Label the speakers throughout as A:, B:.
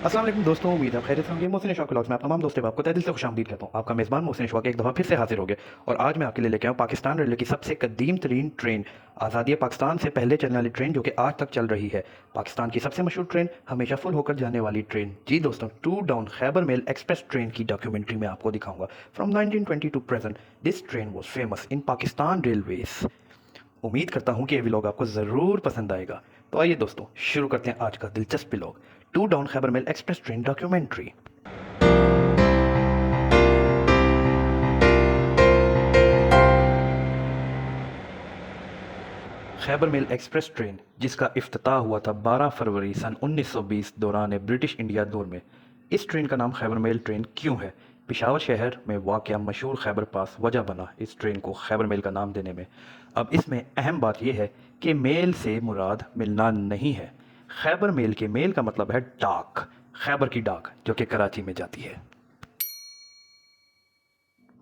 A: अस्सलाम वालेकुम दोस्तों, उम्मीद है खैरियत से होंगे। मोहसिन इशफाक व्लॉग्स में आप तमाम दोस्तों आपको तहे दिल से खुशामदीद कहता हूँ। आपका मेज़बान मोहसिन इशफाक एक दफ़ा फिर से हाजिर हो गया और आज मैं आपके लिए लेके आऊँ पाकिस्तान रेलवे की सबसे कदीम तरीन ट्रेन, आज़ादी पाकिस्तान से पहले चलने वाली ट्रेन जो कि आज तक चल रही है। पाकिस्तान की सबसे मशहूर ट्रेन, हमेशा फुल होकर जाने वाली ट्रेन। जी दोस्तों, two down Khyber mail express train की डॉक्यूमेंट्री में आपको दिखाऊंगा। From 1920 to present this train was famous in Pakistan railways. उम्मीद करता हूँ कि ये व्लॉग आपको ज़रूर पसंद आएगा। तो आइए दोस्तों, शुरू करते हैं आज का दिलचस्प vlog, two down Khyber mail express train documentary. Khyber mail express train, जिसका इफ्तिताह हुआ था 12 फरवरी सन 1920 दौरान ब्रिटिश इंडिया दौर में। इस ट्रेन का नाम खैबर मेल ट्रेन क्यों है? पेशावर शहर में वाक़या मशहूर खैबर पास वजह बना इस ट्रेन को खैबर मेल का नाम देने में। अब इसमें अहम बात यह है कि मेल से मुराद मिलना नहीं है। खैबर मेल के मेल का मतलब है डाक, खैबर की डाक जो कि कराची में जाती है।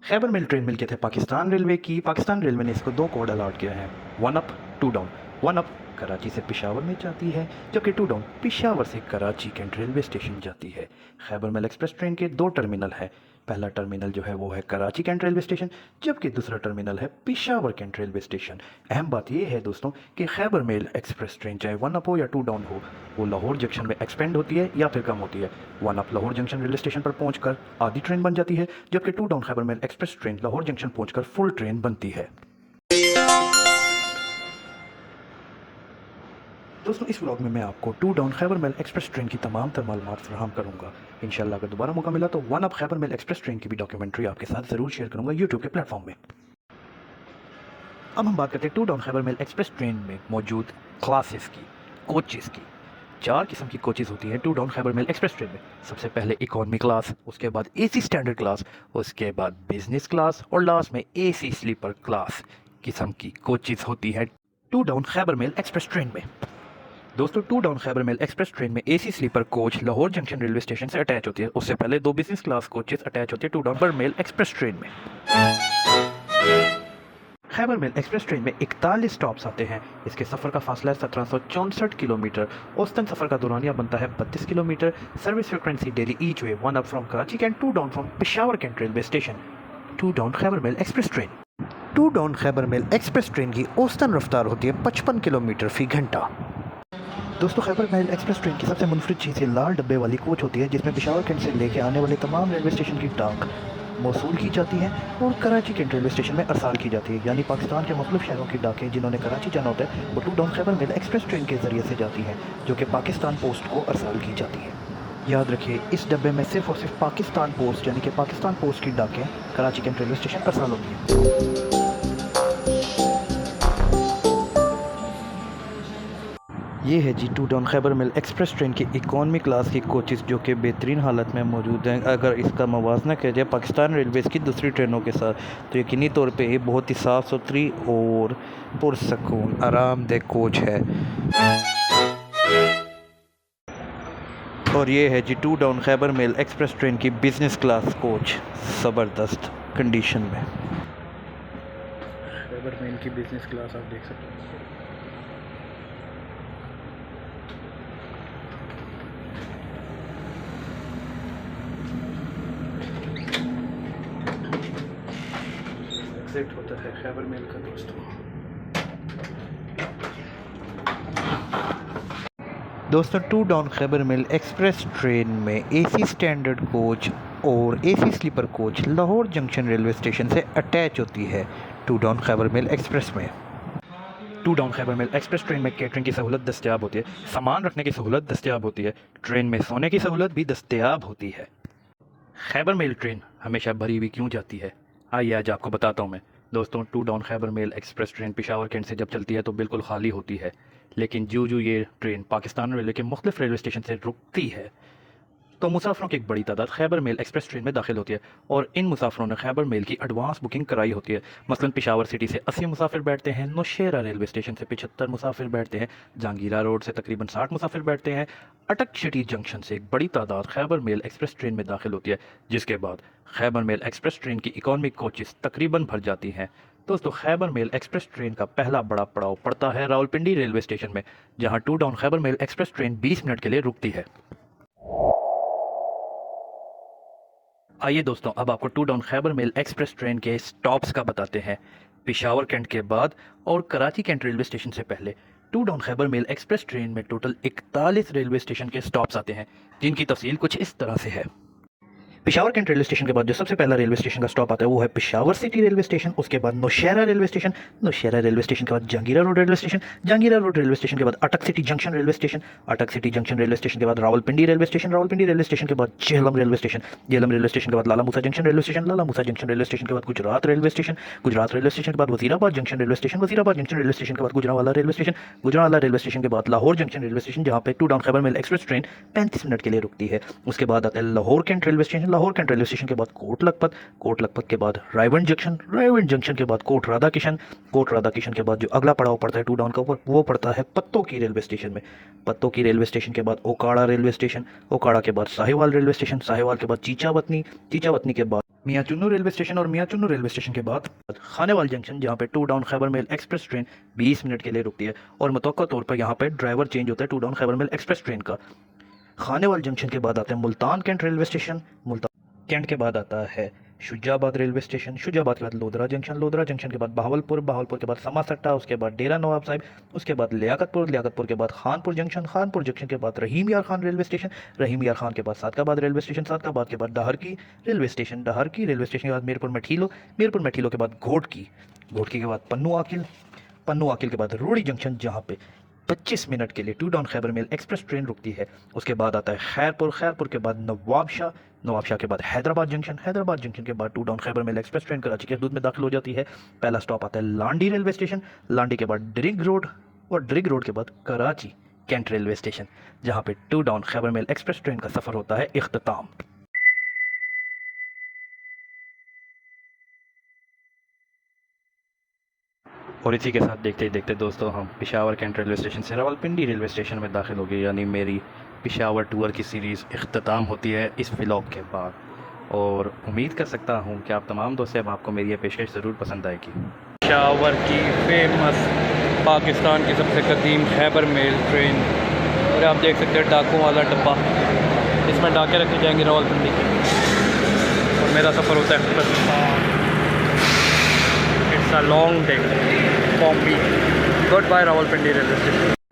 A: खैबर मेल ट्रेन मिलके थे पाकिस्तान रेलवे की। पाकिस्तान रेलवे ने इसको दो कोड अलॉट किए हैं, one up two down. One up Karachi से पेशावर में जाती है, जबकि टू डाउन पेशावर से कराची कैंट रेलवे स्टेशन जाती है। खैबर मेल एक्सप्रेस ट्रेन के दो टर्मिनल है। पहला टर्मिनल जो है वो है कराची कैंट रेलवे स्टेशन, जबकि दूसरा टर्मिनल है पेशावर कैंट रेलवे स्टेशन। अहम बात यह है दोस्तों कि खैबर मेल एक्सप्रेस ट्रेन चाहे वन अप हो या टू डाउन हो, वो लाहौर जंक्शन में एक्सपेंड होती है या फिर कम होती है। One up Lahore junction railway station पर पहुंचकर आधी ट्रेन बन जाती है, जबकि two down Khyber mail express train Lahore junction पहुंचकर फुल ट्रेन बनती है। दोस्तों, इस व्लॉग में मैं आपको two down Khyber mail express train की तमाम तर मालूमात फराहम करूंगा। इंशाल्लाह अगर दोबारा मौका मिला तो one up Khyber mail express train की भी डॉक्यूमेंट्री आपके साथ ज़रूर शेयर करूंगा यूट्यूब के प्लेटफॉर्म में। अब हम बात करते हैं two down Khyber mail express train में मौजूद क्लासेस की, कोचेज़ की। चार किस्म की कोचेज़ होती हैं two down Khyber mail express train में। सबसे पहले इकॉनमी क्लास, उसके बाद एसी स्टैंडर्ड क्लास, उसके बाद बिजनेस क्लास और लास्ट में एसी स्लीपर क्लास किस्म की कोचेज़ होती हैं two down Khyber mail express train में। दोस्तों, two down Khyber mail express train में AC sleeper coach Lahore junction railway station से अटैच होती है। उससे पहले दो बिजनेस क्लास कोचेस अटैच होती है two down Khyber mail express train में। खैबर मेल एक्सप्रेस ट्रेन में 41 स्टॉप्स आते हैं। इसके सफ़र का फासला है 1764 किलोमीटर। औसतन सफ़र का दौरानिया बनता है 32 kilometre. Service frequency daily each way one up from Karachi cantt, two down from Peshawar cantt railway station. Two down Khyber mail express train, two down Khyber mail express train की औसतन रफ्तार होती है 55 किलोमीटर फी घंटा। दोस्तों, खैबर मेल एक्सप्रेस ट्रेन की सबसे मुनफरिद चीज़ ये लाल डब्बे वाली कोच होती है, जिसमें पेशावर कैंट से लेके आने वाले तमाम रेलवे स्टेशन की डाक मौसूल की जाती है और कराची कैंट रेलवे स्टेशन में अरसाल की जाती है। यानी पाकिस्तान के मुख्तलिफ शहरों की डाकें जिन्होंने कराची जाना होता है वो two down Khyber mail express train के ज़रिए से जाती हैं, जो कि पाकिस्तान पोस्ट को अरसाल की जाती है। याद रखिए, इस डब्बे में सिर्फ और सिर्फ पाकिस्तान पोस्ट यानी कि पाकिस्तान पोस्ट की डाकें कराची कैंट रेलवे स्टेशन अरसाल होती हैं। ये है जी two down Khyber mail express train की इकॉनमी क्लास की कोचेस, जो कि बेहतरीन हालत में मौजूद हैं। अगर इसका मवाजना किया जाए पाकिस्तान रेलवेज़ की दूसरी ट्रेनों के साथ, तो यकीनी तौर पे ये बहुत ही साफ़ सुथरी और पुरसकून आरामदेह कोच है। और ये है जी two down Khyber mail express train की बिज़नेस क्लास कोच, ज़बरदस्त कंडीशन में। खैबर मेल की बिज़नेस क्लास आप देख सकते हैं। एग्जिट होता है खैबर मेल का दोस्तों, two down Khyber mail express train में एसी स्टैंडर्ड कोच और AC sleeper coach Lahore junction railway station से अटैच होती है two down Khyber mail express में। Two down Khyber mail express train में कैटरिंग की सहूलत दस्तियाब होती है, सामान रखने की सहूलत दस्तियाब होती है, ट्रेन में सोने की सहूलत भी दस्तियाब होती है। खैबर मेल ट्रेन हमेशा भरी हुई क्यों जाती है? आइए आज आपको बताता हूँ मैं। दोस्तों, two down Khyber mail express train Peshawar cantt से जब चलती है तो बिल्कुल खाली होती है, लेकिन जो ये ट्रेन पाकिस्तान रेलवे के मुख्तलिफ रेलवे स्टेशन से रुकती है तो मुसाफिरों की एक बड़ी तादाद खैबर मेल एक्सप्रेस ट्रेन में दाखिल होती है और इन मुसाफिरों ने खैबर मेल की एडवांस बुकिंग कराई होती है। मसलन पेशावर सिटी से 80 मुसाफिर बैठते हैं, नौशेरा रेलवे स्टेशन से 75 मुसाफिर बैठते हैं, जहांगीरा रोड से तकरीबन 60 मुसाफिर बैठते हैं, अटक सिटी जंक्शन से एक बड़ी तादाद खैबर मेल एक्सप्रेस ट्रेन में दाखिल होती है, जिसके बाद खैबर मेल एक्सप्रेस ट्रेन की इकॉनमिक कोचेस तकरीबन भर जाती हैं। दोस्तों, खैबर मेल एक्सप्रेस ट्रेन का पहला बड़ा पड़ाव पड़ता है रावलपिंडी रेलवे स्टेशन में, जहां two down Khyber mail express train 20 minute के लिए रुकती है।
B: आइए दोस्तों, अब आपको two down Khyber mail express train के स्टॉप्स का बताते हैं। पेशावर कैंट के बाद और कराची कैंट रेलवे स्टेशन से पहले two down Khyber mail express train में टोटल 41 रेलवे स्टेशन के स्टॉप्स आते हैं, जिनकी तफसील कुछ इस तरह से है। पेशावर कैंट रेलवे स्टेशन के बाद जो सबसे पहला रेलवे स्टेशन का स्टॉप आता है वो है पेशावर सिटी रेलवे स्टेशन। उसके बाद Nowshera railway station, Nowshera railway station के बाद Jahangira road railway station, Jahangira road railway station के बाद Attock city junction railway station, Attock city junction railway station के बाद Rawalpindi railway station, Rawalpindi railway station के बाद Jhelum railway station, Jhelum railway station के बाद Lala Musa junction railway station, Lala Musa junction railway station के बाद Gujrat railway station, Gujrat railway station के बाद Wazirabad junction railway station, Wazirabad junction railway station के बाद Gujranwala railway station, Gujranwala railway station के बाद लाहौर जंक्शन रेलवे स्टेशन, जहाँ पे two down Khyber mail express train 35 minute के लिए रुकती है। उसके बाद आता है Lahore cantt railway station, Lahore cantt railway station के बाद कोट लखपत, कोट लखपत के बाद रायवन जंक्शन, रायवन जंक्शन के बाद कोट राधा किशन, कोट राधा किशन के बाद जो अगला पड़ाव पड़ता है टू डाउन का ऊपर वो पड़ता है पत्तों की रेलवे स्टेशन में। पत्तों की रेलवे स्टेशन के बाद ओकाड़ा रेलवे स्टेशन, ओकाड़ा के बाद साहिवाल रेलवे स्टेशन, साहिवाल के बाद चीचावतनी, चीचावतनी के बाद मियाँ चुन्नू रेलवे स्टेशन और मियाँ चुन्नू रेलवे स्टेशन के बाद खानेवाल जंक्शन, जहाँ पे two down Khyber mail express train 20 minute के लिए रुकती है और मुतवक्का तौर पर यहाँ पे ड्राइवर चेंज होता है two down Khyber mail express train का। खानेवाल जंक्शन के बाद आते हैं Multan cantt railway station, Multan cantt के बाद आता है शुजाबाद रेलवे स्टेशन, शुजाबाद के बाद लोधरा जंक्शन, लोधरा जंक्शन के बाद बहावलपुर, बहावलपुर के बाद समासट्टा, उसके बाद डेरा नवाब साहिब, उसके बाद लियाकतपुर, लियाकतपुर के बाद खानपुर जंक्शन, खानपुर जंक्शन के बाद रहीम यार खान रेलवे स्टेशन, रहीम यार खान के बाद सादकाबाद रेलवे स्टेशन, सादकाबाद के बाद Daharki railway station, Daharki railway station के बाद मीरपुर मठीलो, मीरपुर मठीलो के बाद घोटकी, घोटकी के बाद पन्नू आकिल, पन्नू आकिल के बाद रोड़ी जंक्शन, जहाँ पे 25 मिनट के लिए two down Khyber mail express train रुकती है। उसके बाद आता है खैरपुर, खैरपुर के बाद नवाबशाह, नवाबशाह के बाद हैदराबाद जंक्शन, हैदराबाद जंक्शन के बाद two down Khyber mail express train Karachi के हदूद में दाखिल हो जाती है। पहला स्टॉप आता है लांडी रेलवे स्टेशन, लांडी के बाद ड्रिग रोड और ड्रिग रोड के बाद कराची कैंट रेलवे स्टेशन, जहाँ पे two down Khyber mail express train का सफ़र होता है इख्तिताम। और इसी के साथ देखते ही देखते दोस्तों हम पेशावर कैंट रेलवे स्टेशन से रावलपिंडी रेलवे स्टेशन में दाखिल हो गए, यानी मेरी पेशावर टूर की सीरीज़ इख्तिताम होती है इस व्लॉग के बाद। और उम्मीद कर सकता हूँ कि आप तमाम दोस्त अब आपको मेरी ये पेशकश ज़रूर पसंद आएगी। पेशावर की फेमस पाकिस्तान की सबसे कदीम खैबर मेल ट्रेन, और आप देख सकते हैं डाकों वाला डब्बा, इसमें डाके रखे जाएंगे रावलपिंडी के, और मेरा सफ़र होता है It's a long day for me. Goodbye Rawalpindi railway station.